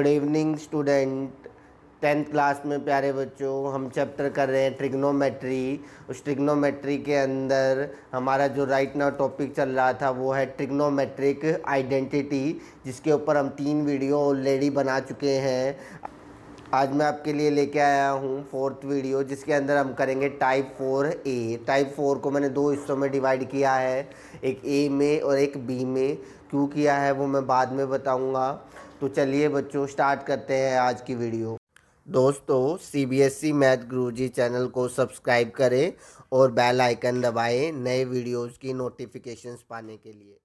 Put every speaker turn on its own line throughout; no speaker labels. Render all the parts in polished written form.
Good evening student. Tenth class में प्यारे बच्चों, हम चैप्टर कर रहे हैं ट्रिग्नोमेट्री। उस ट्रिग्नोमेट्री के अंदर हमारा जो राइट नाउ टॉपिक चल रहा था वो है ट्रिग्नोमेट्रिक आइडेंटिटी, जिसके ऊपर हम 3 वीडियो ऑलरेडी बना चुके हैं। आज मैं आपके लिए लेके आया हूँ 4th वीडियो, जिसके अंदर हम करेंगे टाइप 4A। टाइप 4 को मैंने 2 हिस्सों में डिवाइड किया है, एक ए में और एक बी में। क्यों किया है वो मैं बाद में बताऊँगा। तो चलिए बच्चों, स्टार्ट करते हैं आज की वीडियो। दोस्तों, CBSE मैथ गुरुजी चैनल को सब्सक्राइब करें और बेल आइकन दबाएं नए वीडियोस की नोटिफिकेशंस पाने के लिए।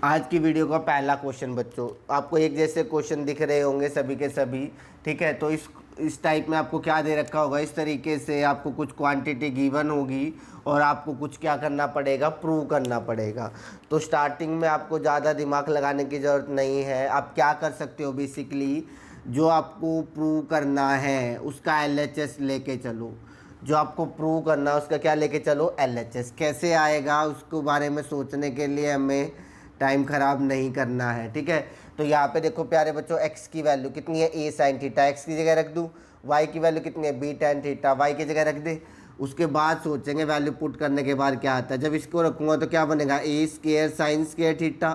आज की वीडियो का पहला क्वेश्चन बच्चों, आपको एक जैसे क्वेश्चन दिख रहे होंगे सभी के सभी, ठीक है। तो इस टाइप में आपको क्या दे रखा होगा, इस तरीके से आपको कुछ क्वांटिटी गिवन होगी और आपको कुछ क्या करना पड़ेगा, प्रूव करना पड़ेगा। तो स्टार्टिंग में आपको ज़्यादा दिमाग लगाने की ज़रूरत नहीं है। आप क्या कर सकते हो, बेसिकली जो आपको प्रूव करना है उसका LHS लेके चलो। जो आपको प्रूव करना है उसका क्या लेके चलो, LHS। कैसे आएगा उसके बारे में सोचने के लिए हमें टाइम ख़राब नहीं करना है, ठीक है। तो यहाँ पे देखो प्यारे बच्चों, x की वैल्यू कितनी है, a sin थीटा, x की जगह रख दूँ। y की वैल्यू कितनी है, b tan थीटा, y की जगह रख दे। उसके बाद सोचेंगे वैल्यू पुट करने के बाद क्या आता है। जब इसको रखूँगा तो क्या बनेगा, a square sine square theta.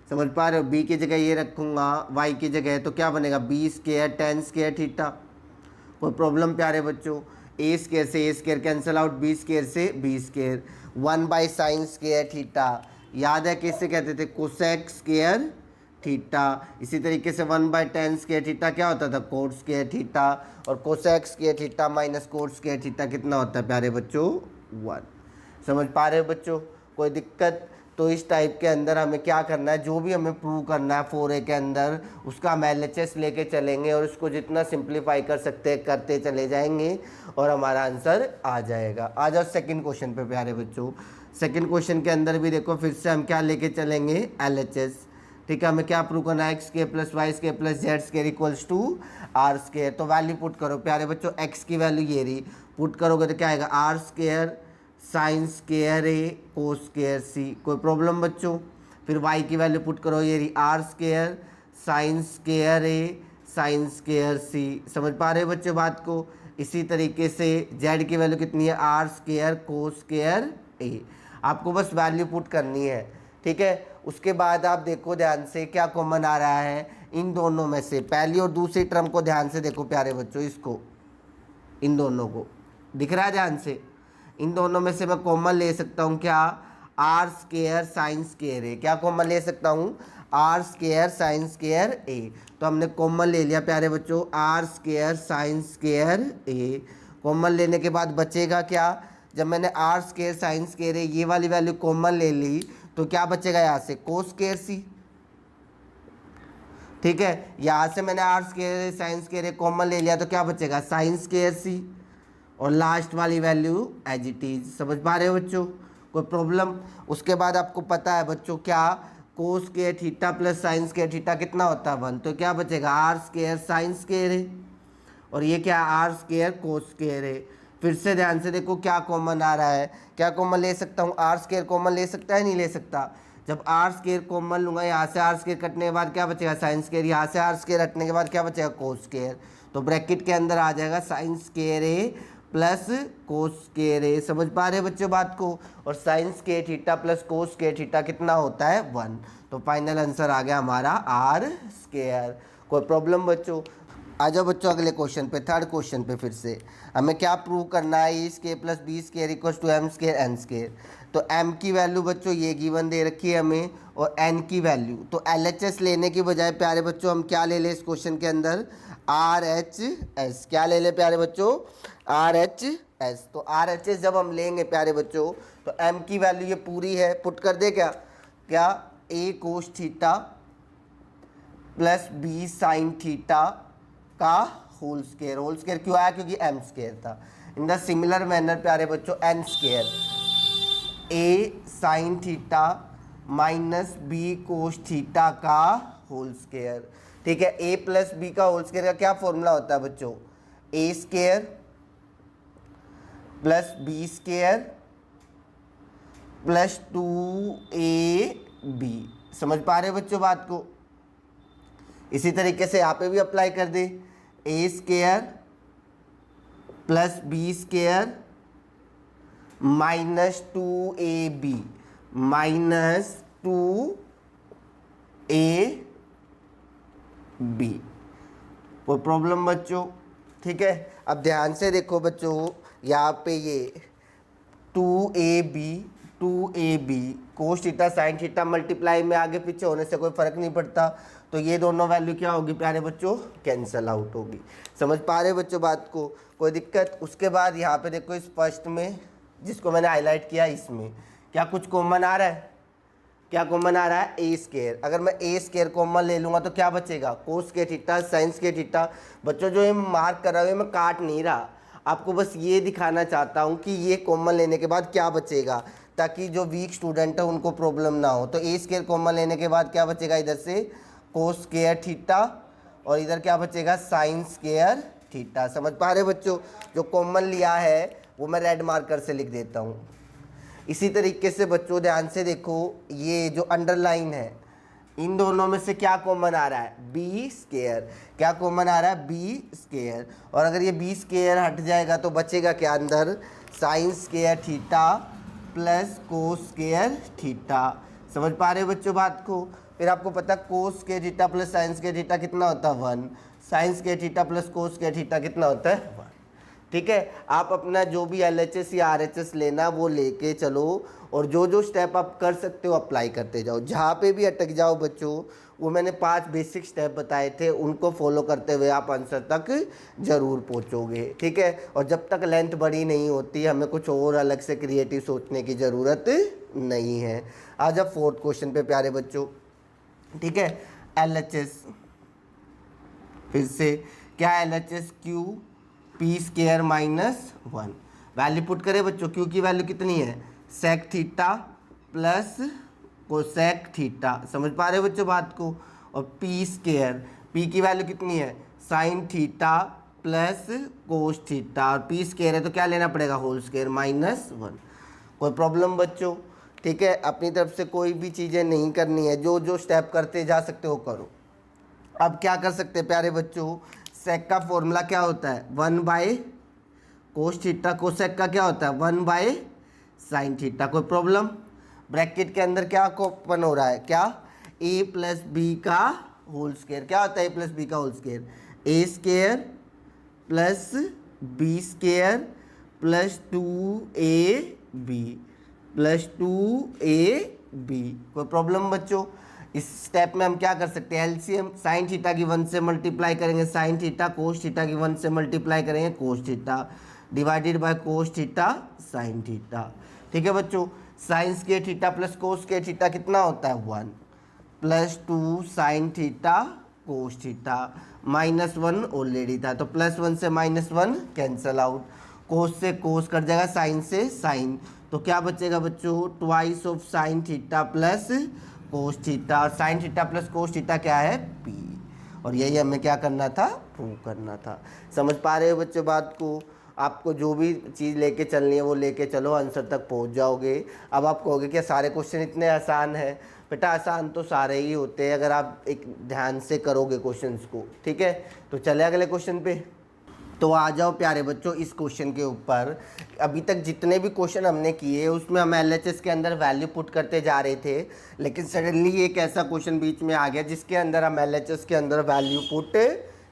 समझ पा रहे हो। b की जगह ये रखूँगा y की जगह, तो क्या बनेगा, b square tan square theta. कोई प्रॉब्लम प्यारे बच्चों। ए स्क्वायर से a square cancel out, b square से b square, 1/sin square theta. याद है किससे कहते थे, कोसेक स्क्वायर थीटा। इसी तरीके से 1/tan स्क्वायर थीटा क्या होता था, कोट स्क्वायर थीटा। और cosec square theta minus cot square theta कितना होता है प्यारे बच्चों, 1। समझ पा रहे हो बच्चों, कोई दिक्कत। तो इस टाइप के अंदर हमें क्या करना है, जो भी हमें प्रूव करना है 4A के अंदर, उसका हम LHS लेके चलेंगे और उसको जितना सिंप्लीफाई कर सकते हैं करते चले जाएंगे और हमारा आंसर आ जाएगा। आ जाओ सेकंड क्वेश्चन पे प्यारे बच्चों। सेकंड क्वेश्चन के अंदर भी देखो, फिर से हम क्या लेके चलेंगे, LHS। ठीक है, हमें क्या प्रूव करना है, x² + y² + z² = r²। तो वैल्यू पुट करो प्यारे बच्चों, x की वैल्यू ये रही, पुट करोगे तो क्या आएगा, r² साइन स्क्वायर ए कोस स्क्वायर सी। कोई प्रॉब्लम बच्चों। फिर y की वैल्यू पुट करो, ये रही r² साइन स्क्वायर ए साइन स्क्वायर सी। समझ पा रहे हो बच्चों बात को। इसी तरीके से z की वैल्यू कितनी है, r² कोस स्क्वायर ए। आपको बस वैल्यू पुट करनी है, ठीक है। उसके बाद आप देखो ध्यान से क्या कॉमन आ रहा है इन दोनों में से। पहली और दूसरी टर्म को ध्यान से देखो प्यारे बच्चों, इसको, इन दोनों को दिख रहा है ध्यान से। इन दोनों में से मैं कॉमन ले सकता हूँ क्या, r² साइन स्क्वायर ए। क्या कॉमन ले सकता हूँ, r² साइन स्क्वायर ए। तो हमने कॉमन ले लिया प्यारे बच्चों, r² साइन स्क्वायर ए। कॉमन लेने के बाद बचेगा क्या, जब मैंने r² साइन स्क्वायर ए ये वाली वैल्यू कॉमन ले ली तो क्या बचेगा यहाँ से, कोस स्क्वायर सी। ठीक है, यहाँ से मैंने r² साइन स्क्वायर ए कॉमन ले लिया तो क्या बचेगा, साइन स्क्वायर सी। और लास्ट वाली वैल्यू एज इट इज। समझ पा रहे हो बच्चों, कोई प्रॉब्लम। उसके बाद आपको पता है बच्चों क्या, कोस square theta plus sign square theta कितना होता है, 1। तो क्या बचेगा, r² साइन स्क्वायर है और ये क्या, r² कोस स्क्वायर है। फिर से ध्यान से देखो क्या कॉमन आ रहा है, क्या कॉमन ले सकता हूँ, r² कॉमन ले सकता है, नहीं ले सकता। जब r² कॉमन लूँगा, यहाँ से r² कटने के बाद क्या बचेगा, साइन स्क्वायर। यहाँ से r² हटने के बाद क्या बचेगा, कोस स्क्वायर। तो ब्रैकेट के अंदर आ जाएगा साइन स्क्वायर ए प्लस कोस स्क्वायर ए। समझ पा रहे बच्चों बात को। और sine square theta plus cos square theta कितना होता है, 1। तो फाइनल आंसर आ गया हमारा r²। कोई प्रॉब्लम बच्चों। आ जाओ बच्चों अगले क्वेश्चन पे, थर्ड क्वेश्चन पे। फिर से हमें क्या प्रूव करना है, a² + b² = m² n²। तो m की वैल्यू बच्चों ये गिवन दे रखी है हमें, और n की वैल्यू। तो LHS लेने की बजाय प्यारे बच्चों हम क्या ले लें इस क्वेश्चन के अंदर, RHS। क्या ले लें प्यारे बच्चों, RHS। तो RHS जब हम लेंगे प्यारे बच्चों, तो m की वैल्यू ये पूरी है, पुट कर दे क्या, क्या a cos theta plus b sine theta का होल स्क्वायर। होल स्क्वायर क्यों आया, क्योंकि m² था। इन द सिमिलर मैनर प्यारे बच्चों, n² a sine theta minus b cos theta का होल स्क्वायर। ठीक है, a + b का होल स्क्वायर का क्या फॉर्मूला होता है बच्चों, a² + b² + 2ab। समझ पा रहे हो बच्चों बात को। इसी तरीके से यहाँ पे भी अप्लाई कर दे, a square plus b square minus 2ab minus 2ab। कोई प्रॉब्लम बच्चों? ठीक है, अब ध्यान से देखो बच्चों, यहाँ पे ये 2ab cos theta sine theta multiply में आगे पीछे होने से कोई फर्क नहीं पड़ता, तो ये दोनों वैल्यू क्या होगी प्यारे बच्चों? कैंसल आउट होगी। समझ पा रहे बच्चों बात को? कोई दिक्कत? उसके बाद यहाँ पे देखो स्पष्ट में जिसको मैंने हाईलाइट किया, इसमें क्या कुछ कॉमन आ रहा है? क्या कॉमन आ रहा है? A square. अगर मैं ए स्क्वायर कॉमन ले लूँगा तो क्या बचेगा? कोस के थीटा साइन के थीटा। बच्चों जो ये मार्क कर रहा हूँ मैं काट नहीं रहा, आपको बस ये दिखाना चाहता हूँ कि ये कॉमन लेने के बाद क्या बचेगा, ताकि जो वीक स्टूडेंट है उनको प्रॉब्लम ना हो। तो ए स्क्वायर कॉमन लेने के बाद क्या बचेगा? इधर से कोस स्क्वायर थीटा और इधर क्या बचेगा? Sign square theta. समझ पा रहे बच्चों? जो कॉमन लिया है वो मैं रेड मार्कर से लिख देता हूँ। इसी तरीके से बच्चों ध्यान से देखो, ये जो अंडरलाइन है इन दोनों में से क्या कॉमन आ रहा है? B square. क्या कॉमन आ रहा है? B square. और अगर ये बी स्क्वायर हट जाएगा तो बचेगा क्या अंदर? Sign square theta plus cos square theta. समझ पा रहे हो बच्चों बात को? फिर आपको पता कोस square theta plus sign square theta कितना होता है? 1। Sign square theta plus cos square theta कितना होता है? 1। ठीक है, आप अपना जो भी LHS या RHS लेना वो लेके चलो, और जो जो स्टेप आप कर सकते हो अप्लाई करते जाओ। जहाँ पे भी अटक जाओ बच्चों, वो मैंने 5 बेसिक स्टेप बताए थे, उनको फॉलो करते हुए आप आंसर तक ज़रूर पहुँचोगे। ठीक है, और जब तक लेंथ बड़ी नहीं होती हमें कुछ और अलग से क्रिएटिव सोचने की ज़रूरत नहीं है। आज अब 4th क्वेश्चन पे प्यारे बच्चों। ठीक है, LHS फिर से क्या? LHS Q P square minus 1। Value put करें बच्चों, क्यू की वैल्यू कितनी है? Sec theta plus cosec theta. समझ पा रहे हो बच्चों बात को? और पी स्क्वायर, पी की वैल्यू कितनी है? Sine theta plus cos theta. और पी स्क्वायर है तो क्या लेना पड़ेगा? Whole square minus 1। कोई प्रॉब्लम बच्चों? ठीक है, अपनी तरफ से कोई भी चीज़ें नहीं करनी है, जो जो स्टेप करते जा सकते हो करो। अब क्या कर सकते हैं प्यारे बच्चों? सेक का फॉर्मूला क्या होता है? 1 बाय कोस थीटा। कोसेक का क्या होता है? 1 बाय साइन थीटा। कोई प्रॉब्लम? ब्रैकेट के अंदर क्या ओपन हो रहा है? क्या? a प्लस बी का होल स्क्वायर। क्या होता है a प्लस बी का whole square? A square plus b square plus 2ab plus 2ab। कोई प्रॉब्लम बच्चों? इस स्टेप में हम क्या कर सकते हैं? एलसीएम साइन थीटा की 1 से मल्टीप्लाई करेंगे साइन थीटा, कोस थीटा की 1 से मल्टीप्लाई करेंगे cos theta, divided by cos theta sine theta. ठीक है बच्चों, sign square theta plus cos square theta कितना होता है? 1 plus 2 sign theta cos theta minus 1 already था, तो प्लस 1 से माइनस 1 कैंसल आउट, कोस से कोस कट जाएगा, साइन से साइन, तो क्या बचेगा बच्चों? Twice of sine theta plus cos theta. और sine theta plus cos theta क्या है? पी। और यही हमें क्या करना था? प्रूव करना था। समझ पा रहे हो बच्चों बात को? आपको जो भी चीज़ लेके चलनी है वो लेके चलो, आंसर तक पहुंच जाओगे। अब आप कहोगे कि सारे क्वेश्चन इतने आसान हैं। बेटा आसान तो सारे ही होते हैं अगर आप एक ध्यान से करोगे क्वेश्चंस को। ठीक है, तो चले अगले क्वेश्चन पे। तो आ जाओ प्यारे बच्चों इस क्वेश्चन के ऊपर। अभी तक जितने भी क्वेश्चन हमने किए उसमें हम LHS के अंदर वैल्यू पुट करते जा रहे थे, लेकिन सडनली एक ऐसा क्वेश्चन बीच में आ गया जिसके अंदर हम LHS के अंदर वैल्यू पुट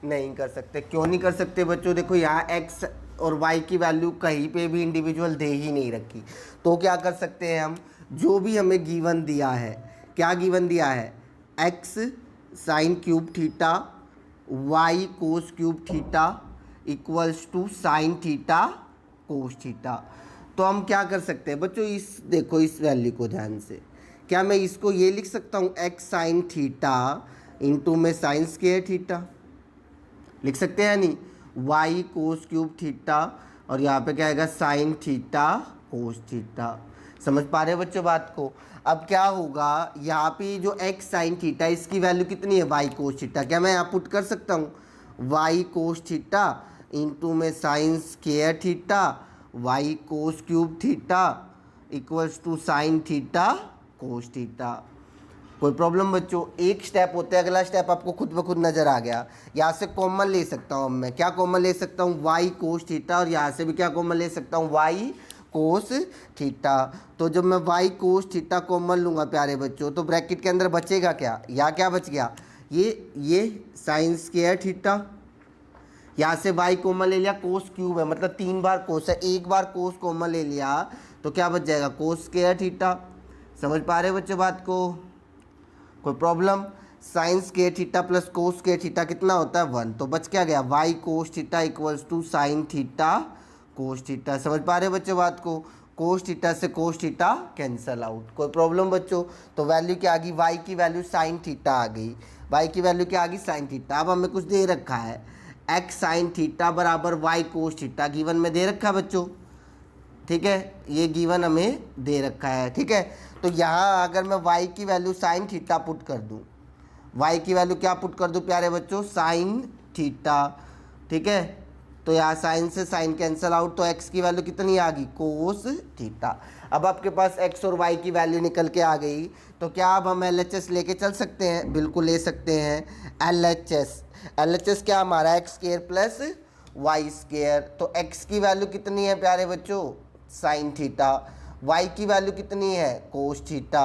नहीं कर सकते। क्यों नहीं कर सकते बच्चों? देखो यहाँ x और y की वैल्यू कहीं पे भी इंडिविजुअल दे ही नहीं रखी, तो क्या कर सकते हैं हम? जो भी हमें गिवन दिया है, क्या गिवन दिया है? x sine cube theta y cos cube theta equals to sine theta cos theta. तो हम क्या कर सकते हैं बच्चों? इस देखो इस वैल्यू को ध्यान से, क्या मैं इसको ये लिख सकता हूँ x साइन थीटा इंटू में साइन स्क्वायर थीटा, लिख सकते हैं या नहीं? y कोस क्यूब थीटा और यहाँ पे क्या आएगा? Sign theta cos theta. समझ पा रहे हो बच्चों बात को? अब क्या होगा, यहाँ पे जो x साइन थीटा इसकी वैल्यू कितनी है? y cos theta. क्या मैं यहाँ पुट कर सकता हूँ? y कोस थीटा इंटू में sine square theta y cos cube theta equals to sine theta cos theta. कोई प्रॉब्लम बच्चों? एक स्टेप होता है, अगला स्टेप आपको खुद ब खुद नजर आ गया। यहाँ से कॉमन ले सकता हूँ मैं, क्या कॉमन ले सकता हूँ? वाई कोस थीटा, और यहाँ से भी क्या कॉमन ले सकता हूँ? Y cos theta. तो जब मैं वाई कोस थीटा कॉमन लूँगा प्यारे बच्चों, तो ब्रैकेट के अंदर बचेगा क्या? यहाँ क्या बच गया? ये साइन स्क्वायर थीटा, यहाँ से वाई कॉमन ले लिया, कोस क्यूब है मतलब 3 बार कोस है, एक बार कोस कॉमन ले लिया तो क्या बच जाएगा? Cos square theta. समझ पा रहे बच्चों बात को? कोई problem? Sine square theta plus cos square theta कितना होता है? 1। तो बच क्या गया? Y cos theta equals to sine theta cos theta. समझ पा रहे बच्चों बात को? कोस थीटा से कोस थीटा कैंसल आउट। कोई प्रॉब्लम बच्चों? तो वैल्यू क्या आ गई? वाई की वैल्यू साइन थीटा आ गई। वाई की वैल्यू क्या आ गई? Sine theta. अब हमें कुछ दे रखा है, एक्स साइन थीटा बराबर वाई कोस थीटा, गिवन में दे रखा है बच्चों, ठीक है, ये गिवन हमें दे रखा है, ठीक है। तो यहाँ अगर मैं y की वैल्यू साइन थीटा पुट कर दूँ, y की वैल्यू क्या पुट कर दूँ प्यारे बच्चों? साइन थीटा, ठीक है। तो यहाँ साइन से साइन कैंसल आउट, तो x की वैल्यू कितनी आ गई? Cos theta. अब आपके पास x और y की वैल्यू निकल के आ गई, तो क्या अब हम LHS लेके चल सकते हैं? बिल्कुल ले सकते हैं। LHS क्या हमारा? X square plus y square. तो x की वैल्यू कितनी है प्यारे बच्चों? Sine theta. y की वैल्यू कितनी है? Cos theta.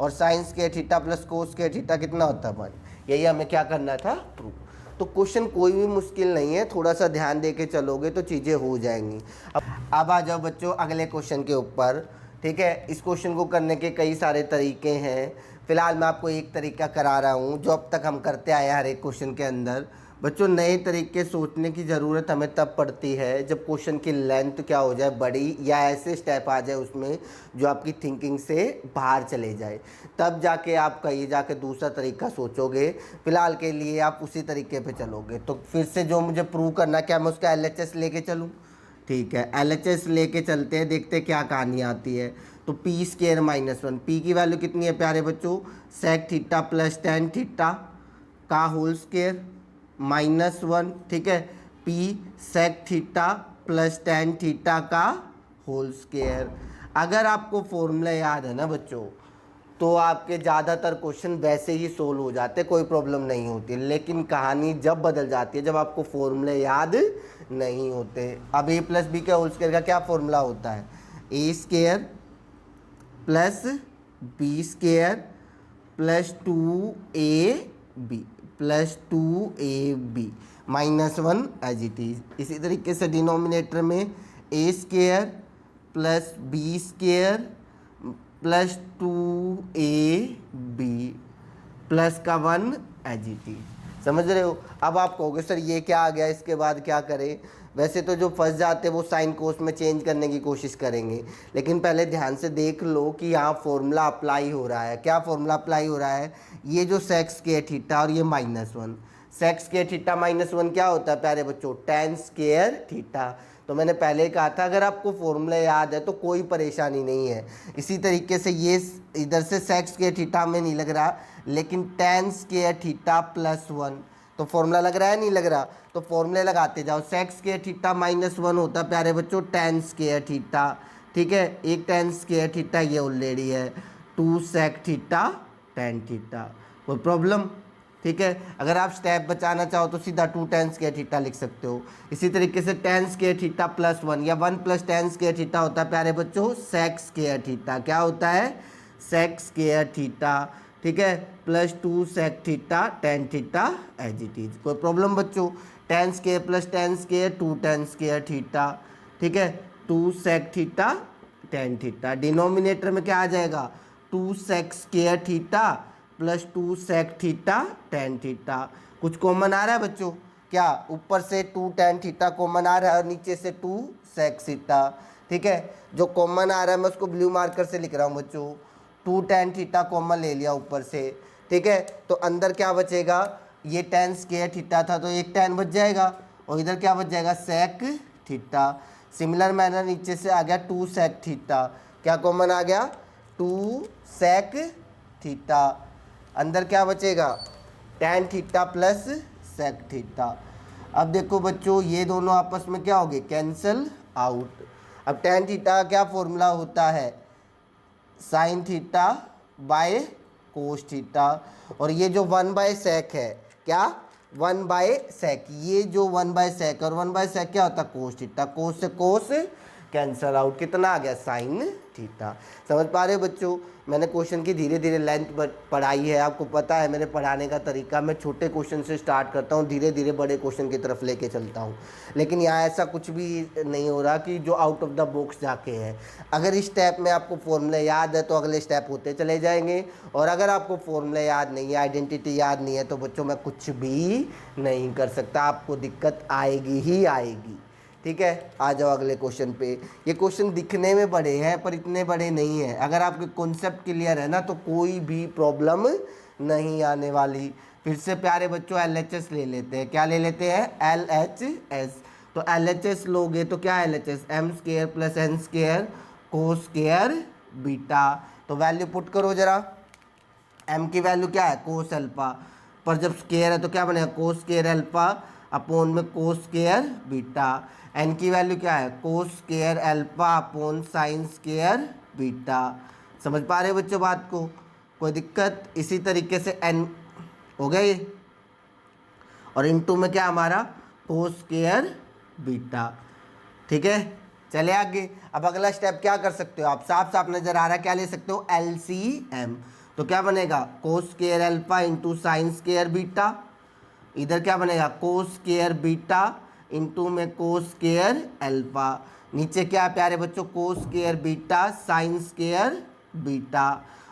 और sine square theta plus cos square theta कितना होता है? 1। यही हमें क्या करना था? प्रूव। तो क्वेश्चन कोई भी मुश्किल नहीं है, थोड़ा सा ध्यान दे के चलोगे तो चीज़ें हो जाएंगी। अब आ जाओ बच्चों अगले क्वेश्चन के ऊपर, ठीक है। इस क्वेश्चन को करने के कई सारे तरीके हैं, फिलहाल मैं आपको एक तरीका करा रहा हूँ जो अब तक हम करते आए हर एक क्वेश्चन के अंदर। बच्चों नए तरीके सोचने की ज़रूरत हमें तब पड़ती है जब क्वेश्चन की लेंथ क्या हो जाए? बड़ी, या ऐसे स्टेप आ जाए उसमें जो आपकी थिंकिंग से बाहर चले जाए, तब जाके आप कहीं जाके दूसरा तरीका सोचोगे। फिलहाल के लिए आप उसी तरीके पे चलोगे। तो फिर से जो मुझे प्रूव करना, क्या मैं उसका LHS लेके चलूँ? ठीक है, LHS लेके चलते हैं, देखते क्या कहानी आती है। तो पी स्क्वायर माइनस 1, पी की वैल्यू कितनी है प्यारे बच्चों? Sec theta plus tan theta का होल स्क्वायर -1, ठीक है। P sec theta plus tan theta का होल स्क्वायर। अगर आपको फॉर्मूला याद है ना बच्चों, तो आपके ज़्यादातर क्वेश्चन वैसे ही सोल्व हो जाते, कोई प्रॉब्लम नहीं होती। लेकिन कहानी जब बदल जाती है जब आपको फॉर्मूले याद नहीं होते। अब a प्लस बी के होल स्क्वायर का क्या फॉर्मूला होता है? A square plus b square plus 2ab plus 2ab -1 as it is. इसी तरीके से डिनोमिनेटर में a square plus b square plus 2ab plus का 1 एज इट इज। समझ रहे हो? अब आप कहोगे सर ये क्या आ गया, इसके बाद क्या करें? वैसे तो जो फंस जाते हैं वो साइन कोस में चेंज करने की कोशिश करेंगे, लेकिन पहले ध्यान से देख लो कि यहाँ फॉर्मूला अप्लाई हो रहा है। क्या फॉर्मूला अप्लाई हो रहा है? ये जो सेक स्क्वायर थीटा और ये -1, सेक स्क्वायर थीटा -1 क्या होता है प्यारे बच्चों? Tan square theta. तो मैंने पहले कहा था अगर आपको फॉर्मूला याद है तो कोई परेशानी नहीं है। इसी तरीके से ये इधर से सेक स्क्वायर थीटा में नहीं लग रहा, लेकिन टेन स्क्वायर थीटा प्लस 1, तो फॉर्मूला लग रहा है नहीं लग रहा? तो फॉर्मूले लगाते जाओ। सेक स्क्वायर थीटा -1 होता है प्यारे बच्चों टेन स्क्वायर थीटा, ठीक है। एक टेन स्क्वायर थीटा ये ऑलरेडी है, 2 सेक थीटा टेन थीटा। कोई प्रॉब्लम? ठीक है। अगर आप स्टेप बचाना चाहो तो सीधा 2 टेन स्क्वायर थीटा लिख सकते हो। इसी तरीके से टेन स्क्वायर थीटा प्लस 1 या 1 प्लस टेन स्क्वायर थीटा होता है प्यारे बच्चों सेक स्क्वायर थीटा। क्या होता है? सेक स्क्वायर थीटा, ठीक है, plus 2 sec theta tan theta as it is. कोई प्रॉब्लम बच्चों? Tan square plus tan square 2 tan square theta, ठीक है, 2 sec theta tan theta. Denominator में क्या आ जाएगा? 2 sec square theta plus 2 sec theta tan theta. कुछ कॉमन आ रहा है बच्चों? क्या ऊपर से 2 टेन थीटा कॉमन आ रहा है और नीचे से 2 सेक थीटा, ठीक है। जो कॉमन आ रहा है मैं उसको ब्लू मार्कर से लिख रहा हूँ बच्चों। 2 टेन थीटा कॉमन ले लिया ऊपर से, ठीक है। तो अंदर क्या बचेगा? ये टेन स्क्वायर थीटा था तो एक टेन बच जाएगा, और इधर क्या बच जाएगा? Sec theta. सिमिलर मैनर नीचे से आ गया 2 सेक थीटा। क्या कॉमन आ गया? 2 सेक थीटा। अंदर क्या बचेगा? Tan theta plus sec theta. अब देखो बच्चों ये दोनों आपस में क्या हो गए? Cancel out. अब टेन थीटा का क्या फॉर्मूला होता है? Sine theta by cos theta, और ये जो 1/sec है, क्या 1/sec, ये जो 1/sec और 1/sec क्या होता है कोस थीटा, कोस से कोस कैंसल आउट, कितना आ गया साइन थीटा। समझ पा रहे हो बच्चों, मैंने क्वेश्चन की धीरे धीरे लेंथ पढ़ाई है, आपको पता है मेरे पढ़ाने का तरीका, मैं छोटे क्वेश्चन से स्टार्ट करता हूँ, धीरे धीरे बड़े क्वेश्चन की तरफ लेके चलता हूँ। लेकिन यहाँ ऐसा कुछ भी नहीं हो रहा कि जो आउट ऑफ द बॉक्स जाके है। अगर इस स्टेप में आपको फॉर्मूला याद है तो अगले स्टेप होते चले जाएंगे, और अगर आपको फॉर्मूला याद नहीं है, आइडेंटिटी याद नहीं है, तो बच्चों मैं कुछ भी नहीं कर सकता, आपको दिक्कत आएगी ही आएगी। ठीक है, आ जाओ अगले क्वेश्चन पे। ये क्वेश्चन दिखने में बड़े हैं पर इतने बड़े नहीं हैं, अगर आपके कॉन्सेप्ट क्लियर है ना तो कोई भी प्रॉब्लम नहीं आने वाली। फिर से प्यारे बच्चों LHS ले लेते हैं, क्या ले लेते हैं LHS। तो LHS लोगे तो क्या LHS, m² + n² cos² beta. तो वैल्यू पुट करो जरा, m की वैल्यू क्या है कोस अल्फा, पर जब स्केयर है तो क्या बनेगा cos² अल्फा अपॉन में cos² बीटा। n की वैल्यू क्या है cos² alpha upon sin² beta. समझ पा रहे हो बच्चों बात को, कोई दिक्कत। इसी तरीके से n हो गया ये, और इनटू में क्या हमारा cos² बीटा। ठीक है, चले आगे। अब अगला स्टेप क्या कर सकते हो आप, साफ साफ नजर आ रहा है, क्या ले सकते हो LCM। तो क्या बनेगा cos² alpha into sin² beta, इधर क्या बनेगा cos² बीटा इंटू में cos² अल्फा, नीचे क्या है प्यारे बच्चों cos² बीटा sin² बीटा,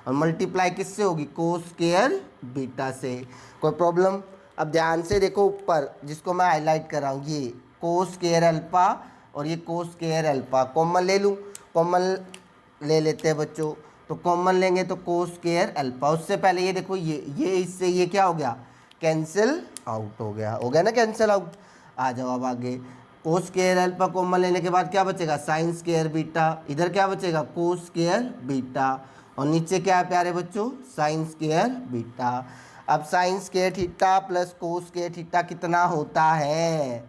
और मल्टीप्लाई किससे होगी cos² बीटा से। कोई प्रॉब्लम। अब ध्यान से देखो ऊपर जिसको मैं हाईलाइट कर रहा हूँ, ये cos² अल्फा और ये cos² अल्फा, कॉमन ले लूँ, कॉमन ले लेते हैं बच्चों। तो कॉमन लेंगे तो cos² अल्फा, उससे पहले ये देखो ये इससे ये क्या हो गया कैंसिल आउट हो गया ना कैंसिल आउट। आ जाओ अब आगे, cos² अल्फा कॉमन लेने के बाद क्या बचेगा sin² बीटा, इधर क्या बचेगा cos² बीटा, और नीचे क्या है प्यारे बच्चों sin² बीटा। अब sin² theta plus cos² theta कितना होता है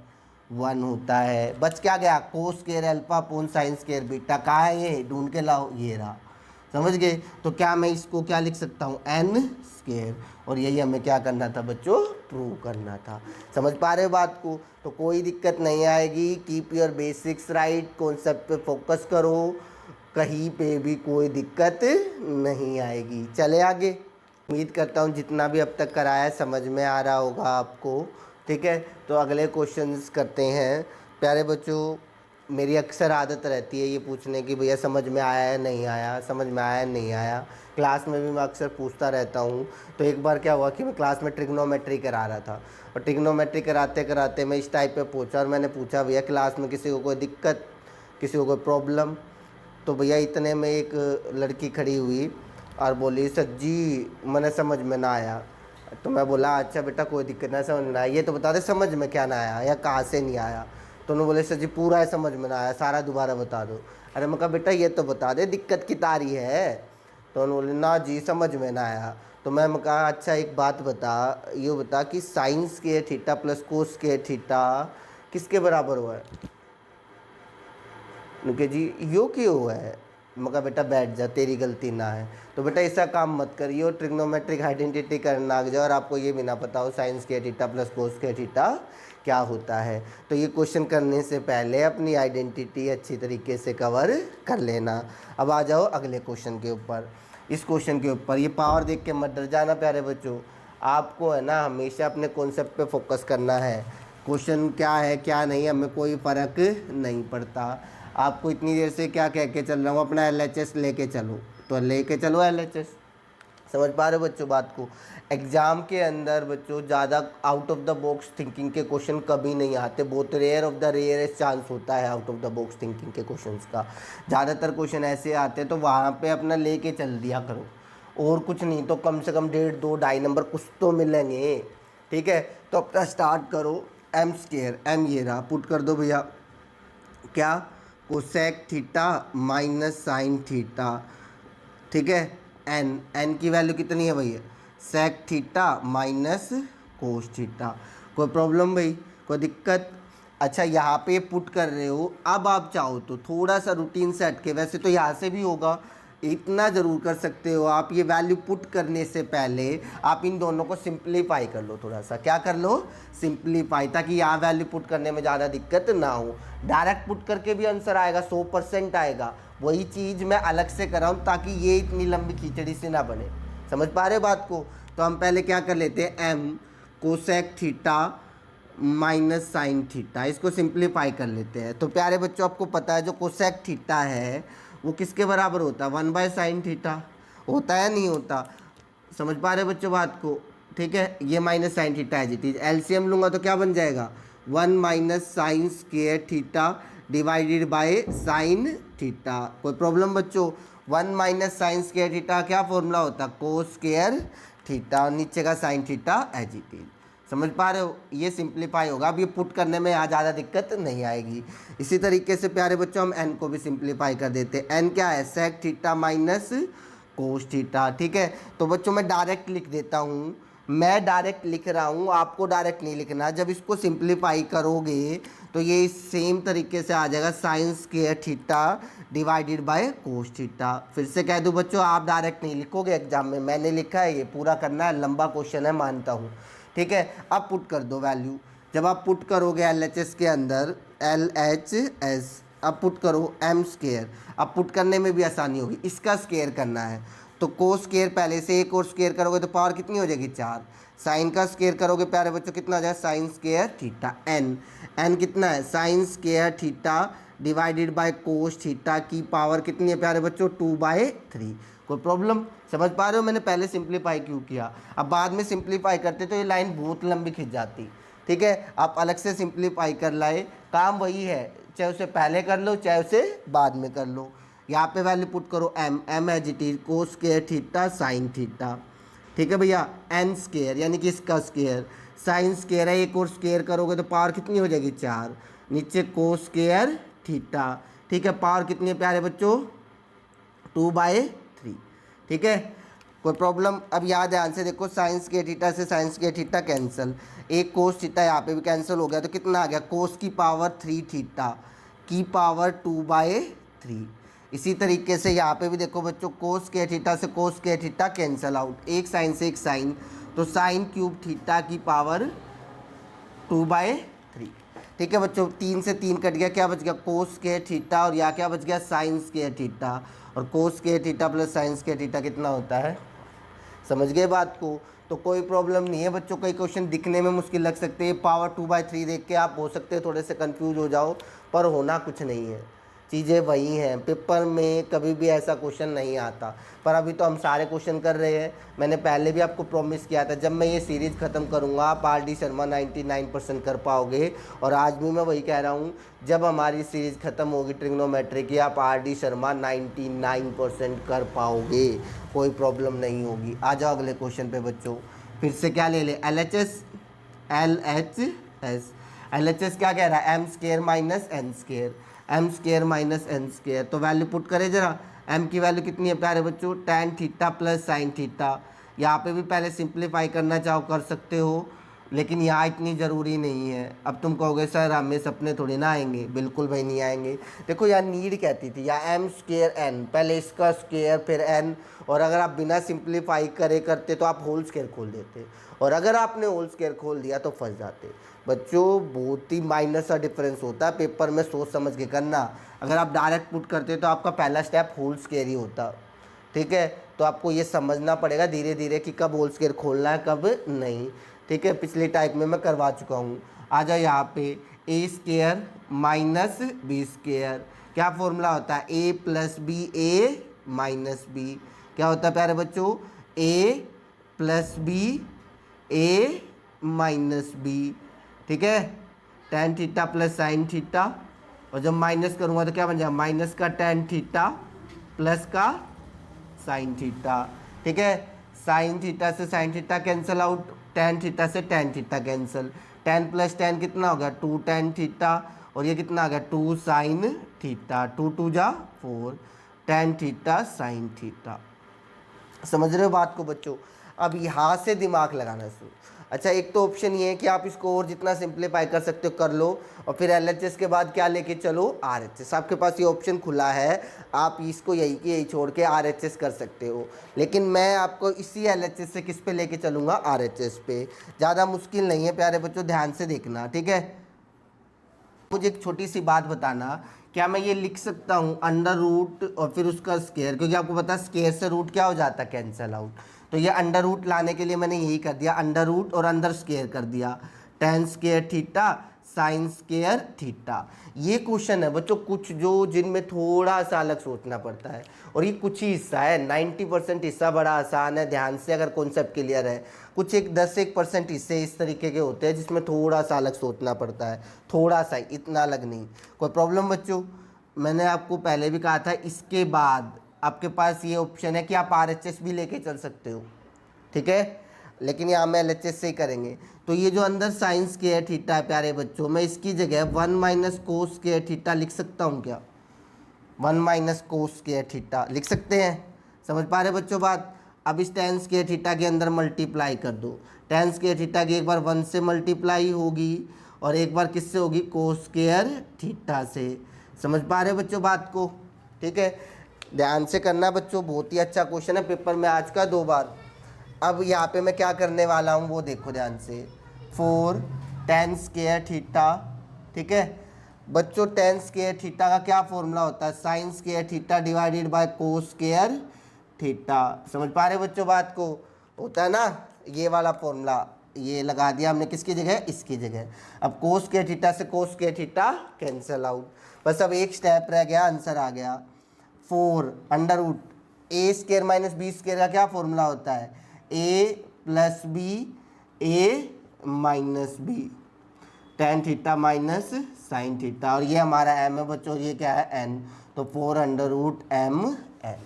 1 होता है। बच क्या गया cos² alpha upon sin² beta, कहाँ है ये ढूंढ के लाओ, ये रहा। समझ गए। तो क्या मैं इसको क्या लिख सकता हूँ n², और यही हमें क्या करना था बच्चों प्रूव करना था। समझ पा रहे हो बात को, तो कोई दिक्कत नहीं आएगी। Keep your basics right, concept पे फोकस करो, कहीं पे भी कोई दिक्कत नहीं आएगी। चले आगे। उम्मीद करता हूँ जितना भी अब तक कराया है समझ में आ रहा होगा आपको। ठीक है, तो अगले क्वेश्चंस करते हैं। प्यारे बच्चों, मेरी अक्सर आदत रहती है ये पूछने की भैया समझ में आया है नहीं आया, समझ में आया है नहीं आया। क्लास में भी मैं अक्सर पूछता रहता हूँ। तो एक बार क्या हुआ कि मैं क्लास में ट्रिग्नोमेट्री करा रहा था, और ट्रिग्नोमेट्री कराते कराते मैं इस टाइप पे पूछा, और मैंने पूछा भैया क्लास में किसी को कोई दिक्कत, किसी को कोई प्रॉब्लम। तो भैया इतने में एक लड़की खड़ी हुई और बोली सर जी मैंने समझ में ना आया। तो मैं बोला अच्छा बेटा कोई दिक्कत ना, समझ में ना आया, ये तो बता दे समझ में क्या ना आया या कहाँ से नहीं आया। तो उन्होंने बोले सर जी पूरा है समझ में ना आया, सारा दोबारा बता दो। अरे मैं कहा बेटा ये तो बता दे दिक्कत की तारी है। तो उन्होंने बोले ना जी समझ में ना आया। तो मैं कहा अच्छा एक बात बता, ये बता कि sin² theta plus cos² theta किसके बराबर हुआ है। उनके जी यो क्यों हुआ है। मैं कहा बेटा बैठ जा, तेरी गलती ना है। तो बेटा ऐसा काम मत करिए, ट्रिग्नोमेट्रिक आइडेंटिटी करना आ जाओ और आपको ये भी ना पता हो sin² theta plus cos² theta क्या होता है। तो ये क्वेश्चन करने से पहले अपनी आइडेंटिटी अच्छी तरीके से कवर कर लेना। अब आ जाओ अगले क्वेश्चन के ऊपर। इस क्वेश्चन के ऊपर ये पावर देख के मत डर जाना प्यारे बच्चों, आपको है ना हमेशा अपने कॉन्सेप्ट पे फोकस करना है। क्वेश्चन क्या है क्या नहीं हमें कोई फ़र्क नहीं पड़ता। आपको इतनी देर से क्या कह के चल रहा हूँ, अपना LHS लेके चलो, तो लेके चलो LHS। समझ पा रहे हो बच्चों बात को। एग्ज़ाम के अंदर बच्चों ज़्यादा out of the box thinking के क्वेश्चन कभी नहीं आते, बहुत rare of the rarest chance होता है out of the box thinking के क्वेश्चंस का। ज़्यादातर क्वेश्चन ऐसे आते हैं, तो वहाँ पे अपना लेके चल दिया करो, और कुछ नहीं तो कम से कम 1.5 2 2.5 नंबर कुछ तो मिलेंगे। ठीक है, तो अपना स्टार्ट करो। m², m ये रहा, पुट कर दो भैया क्या cosec theta minus sine theta. ठीक है, n की वैल्यू कितनी है भैया sec theta minus cos theta. कोई प्रॉब्लम भाई, कोई दिक्कत। अच्छा यहाँ पे पुट कर रहे हो, अब आप चाहो तो थोड़ा सा रूटीन से हटके, वैसे तो यहाँ से भी होगा इतना ज़रूर कर सकते हो आप, ये वैल्यू पुट करने से पहले आप इन दोनों को सिंप्लीफाई कर लो थोड़ा सा। क्या कर लो? सिंप्लीफाई, ताकि यहाँ वैल्यू पुट करने में ज़्यादा दिक्कत ना हो। डायरेक्ट पुट करके भी आंसर आएगा, 100% आएगा। वही चीज़ मैं अलग से कर रहा हूँ ताकि ये इतनी लंबी खिचड़ी से ना बने। समझ पा रहे हो बात को? तो हम पहले क्या कर लेते हैं, M cosec theta minus sine theta, इसको सिंप्लीफाई कर लेते हैं। तो प्यारे बच्चों आपको पता है जो कोसेक थीटा है वो किसके बराबर होता है? 1/sin theta. होता है नहीं होता? समझ पा रहे बच्चों बात को? ठीक है, ये माइनस साइन थीटा है जी। एलसीएम लूँगा तो क्या बन जाएगा? 1 minus sine square theta divided by sine theta. कोई प्रॉब्लम बच्चों? 1 माइनस साइन स्क्वायर थीटा क्या फॉर्मूला होता है? कोस स्क्वायर थीटा, और नीचे का sine theta as it is. समझ पा रहे हो? ये सिंप्लीफाई होगा। अब ये पुट करने में यहाँ ज़्यादा दिक्कत नहीं आएगी। इसी तरीके से प्यारे बच्चों हम एन को भी सिंप्लीफाई कर देते हैं। एन क्या है? Sec theta minus cos theta. ठीक है, तो बच्चों मैं डायरेक्ट लिख देता हूँ, मैं डायरेक्ट लिख रहा हूँ, आपको डायरेक्ट नहीं लिखना। जब इसको सिंप्लीफाई करोगे तो ये सेम तरीके से आ जाएगा, sign square theta divided by cos theta. फिर से कह दूँ बच्चों, आप डायरेक्ट नहीं लिखोगे एग्जाम में, मैंने लिखा है, ये पूरा करना है, लंबा क्वेश्चन है मानता हूँ। ठीक है, अब पुट कर दो वैल्यू। जब आप पुट करोगे LHS के अंदर LHS, अब पुट करो एम स्क्वायर। अब पुट करने में भी आसानी होगी, इसका स्क्वायर करना है तो कोस स्क्वायर पहले से, एक और स्क्वायर करोगे तो पावर कितनी हो जाएगी? 4। साइन का स्क्वायर करोगे प्यारे बच्चों कितना हो जाएगा? Sign square theta. एन कितना है? Sign square theta divided by cos theta की पावर कितनी है प्यारे बच्चों? 2/3। कोई प्रॉब्लम? समझ पा रहे हो मैंने पहले सिंप्लीफाई क्यों किया? अब बाद में सिंप्लीफाई करते तो ये लाइन बहुत लंबी खिंच जाती। ठीक है, आप अलग से सिंप्लीफाई कर लाए, काम वही है, चाहे उसे पहले कर लो चाहे उसे बाद में कर लो। यहाँ पे वैल्यू पुट करो M as it is cos square theta sine theta. ठीक है भैया, एन स्क्वायर यानी कि इसका स्क्वायर, साइन स्क्वायर है, एक और स्क्वायर करोगे तो पावर कितनी हो जाएगी? 4। नीचे कोस स्क्वायर थीटा। ठीक है, पावर कितनी है प्यारे बच्चों? 2/3। ठीक है, कोई प्रॉब्लम? अब याद ध्यान से देखो, साइंस के थीटा से साइंस के थीटा कैंसिल, एक कोस थीटा यहाँ पे भी कैंसिल हो गया तो कितना आ गया? कोस की पावर 3 थीटा की पावर 2/3। इसी तरीके से यहाँ पे भी देखो बच्चों, कोस के थीटा से कोस के थीटा कैंसिल आउट, एक साइन से एक साइन, तो साइन क्यूब थीटा की पावर 2/3। ठीक है बच्चों, 3 से 3 कट गया, क्या बच गया? कोस के थीटा, और यहाँ क्या बच गया? साइंस के थीटा। और कोस के थीटा प्लस साइंस के थीटा कितना होता है? समझ गए बात को? तो कोई प्रॉब्लम नहीं है बच्चों। कई क्वेश्चन दिखने में मुश्किल लग सकते हैं, पावर 2/3 देख के आप हो सकते हैं थोड़े से कंफ्यूज हो जाओ, पर होना कुछ नहीं है, चीज़ें वही हैं। पेपर में कभी भी ऐसा क्वेश्चन नहीं आता, पर अभी तो हम सारे क्वेश्चन कर रहे हैं। मैंने पहले भी आपको प्रॉमिस किया था, जब मैं ये सीरीज़ ख़त्म करूँगा आप RD शर्मा 99% कर पाओगे। और आज भी मैं वही कह रहा हूँ, जब हमारी सीरीज़ ख़त्म होगी ट्रिग्नोमेट्री की, आप RD शर्मा 99% कर पाओगे, कोई प्रॉब्लम नहीं होगी। आ जाओ अगले क्वेश्चन पे बच्चों। फिर से क्या ले ले? LHS क्या कह रहा है? M square minus N square, M square minus N square. तो वैल्यू पुट करें जरा, एम की वैल्यू कितनी है प्यारे बच्चों? tan theta plus sine theta. यहाँ पे भी पहले सिंप्लीफाई करना चाहो कर सकते हो, लेकिन यहाँ इतनी ज़रूरी नहीं है। अब तुम कहोगे सर हमें सपने थोड़ी ना आएंगे, बिल्कुल भाई नहीं आएंगे। देखो यार, नीड कहती थी या एम स्क्वायर एन, पहले इसका स्क्वायर फिर एन, और अगर आप बिना सिंप्लीफाई करे करते तो आप होल स्क्वायर खोल देते, और अगर आपने होल स्क्वायर खोल दिया तो फंस जाते। बच्चों बहुत ही माइनर सा डिफरेंस होता है, पेपर में सोच समझ के करना। अगर आप डायरेक्ट पुट करते तो आपका पहला स्टेप होल स्क्वायर ही होता। ठीक है, तो आपको ये समझना पड़ेगा धीरे धीरे कि कब होल स्क्वायर खोलना है कब नहीं। ठीक है, पिछले टाइप में मैं करवा चुका हूँ। आ जाओ यहाँ पे, ए स्क्वायर माइनस बी स्क्वायर, क्या फॉर्मूला होता है? A plus b a minus B. क्या होता है प्यारे बच्चों? ए plus b a minus B. ठीक है, tan theta plus sign theta, और जब माइनस करूँगा तो क्या बन जाएगा? माइनस का tan थीटा प्लस का साइन थीटा। ठीक है, साइन थीटा से sine theta cancel out, tan theta से tan theta cancel, tan plus tan कितना हो गया? 2 tan थीटा, और ये कितना आ गया? 2 साइन थीटा, 2 2 जा 4, tan थीटा साइन थीटा। समझ रहे हो बात को बच्चों? अब यहाँ से दिमाग लगाना शुरू, अच्छा, एक तो ऑप्शन ये है कि आप इसको और जितना सिंप्लीफाई कर सकते हो कर लो, और फिर एलएचएस के बाद क्या लेके चलो, आरएचएस। आपके पास ये ऑप्शन खुला है, आप इसको यही कि यही छोड़ के आरएचएस कर सकते हो, लेकिन मैं आपको इसी एलएचएस से किस पे लेके चलूँगा, आरएचएस पे। ज़्यादा मुश्किल नहीं है प्यारे बच्चों, ध्यान से देखना, ठीक है। मुझे एक छोटी सी बात बताना, क्या मैं ये लिख सकता हूँ अंडर रूट और फिर उसका स्केयर, क्योंकि आपको पता है स्केयर से रूट क्या हो जाता है, कैंसिल आउट। तो ये अंडर रूट लाने के लिए मैंने यही कर दिया, अंडर रूट और अंदर स्केयर कर दिया, tan square theta sine square theta. ये क्वेश्चन है बच्चों कुछ जो जिनमें थोड़ा सा अलग सोचना पड़ता है, और ये कुछ ही हिस्सा है, 90% हिस्सा बड़ा आसान है, ध्यान से अगर कॉन्सेप्ट क्लियर है। कुछ एक 10-1% हिस्से इस तरीके के होते हैं जिसमें थोड़ा सा अलग सोचना पड़ता है, थोड़ा सा, इतना अलग नहीं। कोई प्रॉब्लम बच्चों? मैंने आपको पहले भी कहा था, इसके बाद आपके पास ये ऑप्शन है कि आप आरएचएस भी लेके चल सकते हो, ठीक है, लेकिन यहाँ में एलएचएस से ही करेंगे। तो ये जो अंदर साइन स्क्वायर थीटा है प्यारे बच्चों, मैं इसकी जगह 1 माइनस कोस स्क्वायर थीटा लिख सकता हूँ क्या? 1 माइनस कोस स्क्वायर थीटा लिख सकते हैं, समझ पा रहे बच्चों बात? अब इस टेन स्क्वायर थीटा के अंदर मल्टीप्लाई कर दो, टेन स्क्वायर थीटा की एक बार 1 से मल्टीप्लाई होगी और एक बार किससे होगी, कोस स्क्वायर थीटा से। समझ पा रहे बच्चों बात को? ठीक है, ध्यान से करना बच्चों, बहुत ही अच्छा क्वेश्चन है पेपर में आज का 2 बार। अब यहाँ पे मैं क्या करने वाला हूँ वो देखो ध्यान से, 4 टेन स्क्वायर थीटा, ठीक है बच्चों। टेन स्क्वायर थीटा का क्या फॉर्मूला होता है, sign square theta divided bye cos square theta. समझ पा रहे बच्चों बात को? होता है ना ये वाला फॉर्मूला, ये लगा दिया हमने किसकी जगह, इसकी जगह। अब कोस स्क्वायर थीटा से कोस स्क्वायर थीटा कैंसिल आउट, बस अब एक स्टेप रह गया, आंसर आ गया। 4 under root a square minus b square का क्या फॉर्मूला होता है, a plus b a minus b, tan theta minus sine theta, और ये हमारा एम है बच्चों, ये क्या है एन, तो 4 अंडर रूट एम एन।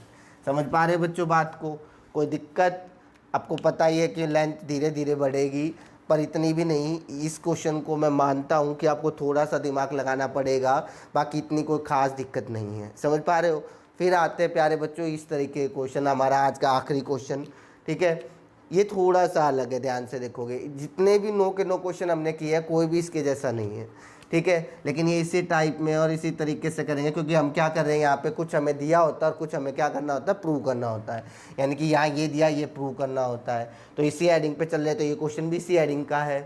समझ पा रहे बच्चों बात को? कोई दिक्कत? आपको पता ही है कि लेंथ धीरे धीरे बढ़ेगी, पर इतनी भी नहीं। इस क्वेश्चन को मैं मानता हूँ कि आपको थोड़ा सा दिमाग लगाना पड़ेगा, बाकी इतनी कोई ख़ास दिक्कत नहीं है। समझ पा रहे हो? फिर आते हैं प्यारे बच्चों इस तरीके के क्वेश्चन, हमारा आज का आखिरी क्वेश्चन, ठीक है। ये थोड़ा सा अलग है, ध्यान से देखोगे, जितने भी 9 के 9 क्वेश्चन हमने किए हैं कोई भी इसके जैसा नहीं है, ठीक है, लेकिन ये इसी टाइप में और इसी तरीके से करेंगे, क्योंकि हम क्या कर रहे हैं यहाँ पे, कुछ हमें दिया होता है और कुछ हमें क्या करना होता है, प्रूव करना होता है। यानी कि यहाँ ये दिया, ये प्रूव करना होता है, तो इसी हेडिंग पे चल रहे, तो ये क्वेश्चन भी इसी हेडिंग का है।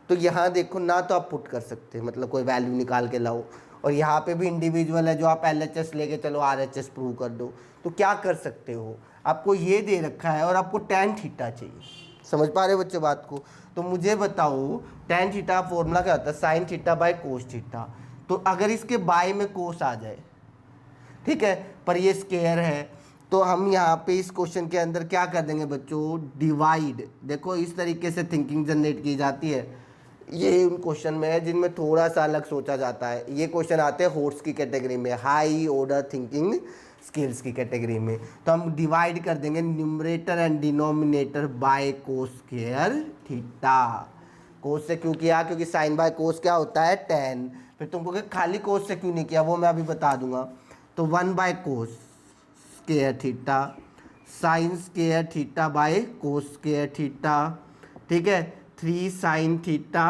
तो यहाँ देखो ना, तो आप पुट कर सकते हैं, मतलब कोई वैल्यू निकाल के लाओ, और यहाँ पे भी इंडिविजुअल है, जो आप एलएचएस लेके चलो आरएचएस प्रूव कर दो, तो क्या कर सकते हो, आपको ये दे रखा है और आपको टेन थीटा चाहिए। समझ पा रहे हो बच्चों बात को? तो मुझे बताओ टेन थीटा फॉर्मूला क्या होता है, sine theta by cos theta. तो अगर इसके बाय में कोस आ जाए, ठीक है, पर ये स्क्वायर है, तो हम यहाँ पे इस क्वेश्चन के अंदर क्या कर देंगे बच्चों, डिवाइड। देखो इस तरीके से थिंकिंग जनरेट की जाती है, ये उन क्वेश्चन में है जिनमें थोड़ा सा अलग सोचा जाता है। ये क्वेश्चन आते हैं होर्स की कैटेगरी में, हाई ऑर्डर थिंकिंग स्किल्स की कैटेगरी में। तो हम डिवाइड कर देंगे numerator and denominator by cos square theta. Cos से क्यों किया, क्योंकि साइन बाय कोस क्या होता है, टेन। फिर तुमको कि खाली कोस से क्यों नहीं किया, वो मैं अभी बता दूंगा। तो 1 bye cos square theta sign square theta by cos square theta, ठीक है, 3 sign theta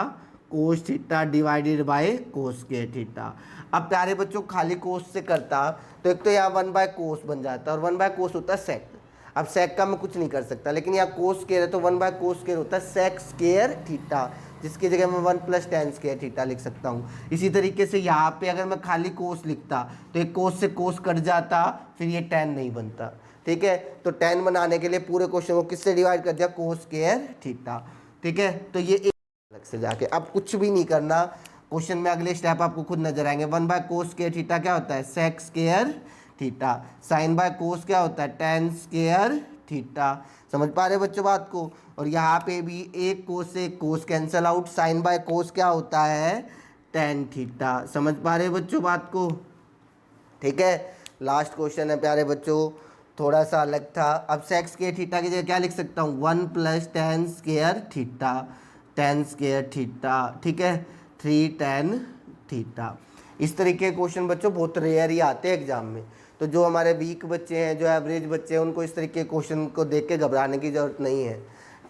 cos theta divided bye cos square theta. अब प्यारे बच्चों खाली कोस से करता तो एक तो यहाँ 1 बाय कोस बन जाता, और 1 बाय कोस होता है सेक। अब सेक का मैं कुछ नहीं कर सकता, लेकिन यहाँ कोस स्क्वायर है तो 1 बाय कोस स्क्वायर होता है सेक स्क्वायर थीटा, जिसकी जगह मैं 1 प्लस टेन स्क्वायर थीटा लिख सकता हूँ। इसी तरीके से यहाँ पे अगर मैं खाली कोस लिखता तो एक कोस से कोस कट जाता, फिर ये टेन नहीं बनता, ठीक है। तो टेन बनाने के लिए पूरे क्वेश्चन को किससे डिवाइड कर दिया, कोस स्क्वायर थीटा, ठीक है। तो ये एक अलग से जाके अब कुछ भी नहीं करना, क्वेश्चन में अगले स्टेप आपको खुद नजर आएंगे। 1 बाय कोस स्क्वायर थीटा क्या होता है, sec square theta. Sine by cos क्या होता है, टेन स्क्वायर थीटा। समझ पा रहे बच्चों बात को? और यहाँ पे भी एक कोस से cos cancel out, sine by cos क्या होता है, टेन थीटा। समझ पा रहे बच्चों बात को? ठीक है, लास्ट क्वेश्चन है प्यारे बच्चों, थोड़ा सा अलग था। अब सेक स्क्वायर थीटा की जगह क्या लिख सकता हूँ, 1 plus tan square theta, ten square theta, ठीक है, 3 टेन थीटा। इस तरीके के क्वेश्चन बच्चों बहुत रेयर ही आते हैं एग्जाम में, तो जो हमारे वीक बच्चे हैं, जो एवरेज बच्चे हैं, उनको इस तरीके के क्वेश्चन को देख के घबराने की ज़रूरत नहीं है।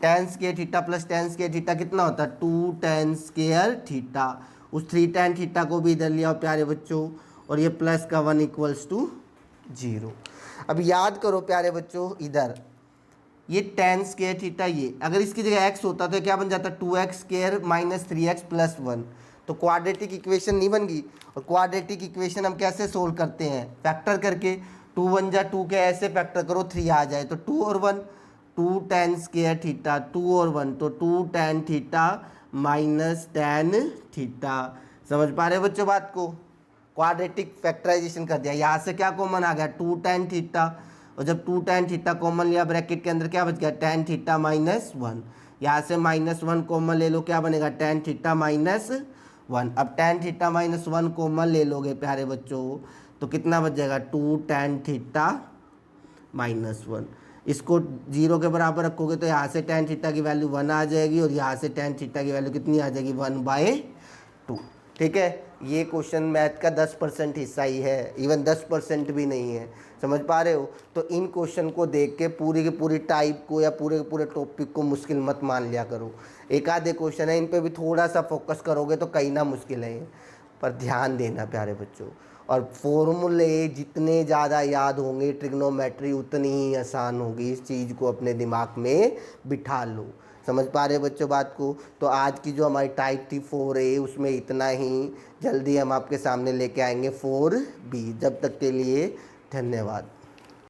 Tan square theta plus tan square theta कितना होता है 2 टेन स्केयर थीटा। उस 3 टेन थीटा को भी इधर लिया हो प्यारे बच्चों, और ये प्लस का 1 इक्वल्स टू 0। अब याद करो प्यारे बच्चों, इधर ये टेन स्केयर थीटा, ये अगर इसकी जगह x होता तो क्या बन जाता 2x square minus 3x plus 1। तो क्वाड्रेटिक इक्वेशन नहीं बन गई। और क्वाड्रेटिक इक्वेशन हम कैसे सोल्व करते हैं, फैक्टर करके। 2 1 जा 2 के ऐसे फैक्टर करो 3 आ जाए, तो 2 और 1 2 टेन स्केयर थीटा, 2 और 1 तो 2 ten theta minus tan theta. समझ पा रहे हो बच्चों बात को? क्वाड्रेटिक फैक्टराइजेशन कर दिया। यहाँ से क्या कॉमन आ गया 2 टेन थीटा, और जब 2 टेन थीटा कॉमन लिया ब्रैकेट के अंदर क्या बच गया टेन थीटा माइनस 1। यहाँ से -1 कॉमन ले लो, क्या बनेगा टेन थीटा माइनस 1। अब टेन थीटा माइनस 1 कॉमन ले लोगे प्यारे बच्चों तो कितना बच जाएगा 2 टेन थीटा माइनस 1। इसको 0 के बराबर रखोगे तो यहाँ से टेन थीटा की वैल्यू 1 आ जाएगी, और यहाँ से टेन थीटा की वैल्यू कितनी आ जाएगी 1/2। ठीक है, ये क्वेश्चन मैथ का 10% हिस्सा ही है, इवन 10% भी नहीं है। समझ पा रहे हो? तो इन क्वेश्चन को देख के पूरी की पूरी टाइप को या पूरे के पूरे टॉपिक को मुश्किल मत मान लिया करो। एक आधे क्वेश्चन है, इन पे भी थोड़ा सा फोकस करोगे तो कहीं ना मुश्किल है, पर ध्यान देना प्यारे बच्चों। और फॉर्मूले जितने ज़्यादा याद होंगे, ट्रिग्नोमेट्री उतनी ही आसान होगी। इस चीज़ को अपने दिमाग में बिठा लो। समझ पा रहे बच्चों बात को? तो आज की जो हमारी टाइप थी 4A, उसमें इतना ही। जल्दी हम आपके सामने लेके आएंगे 4B। जब तक के लिए धन्यवाद।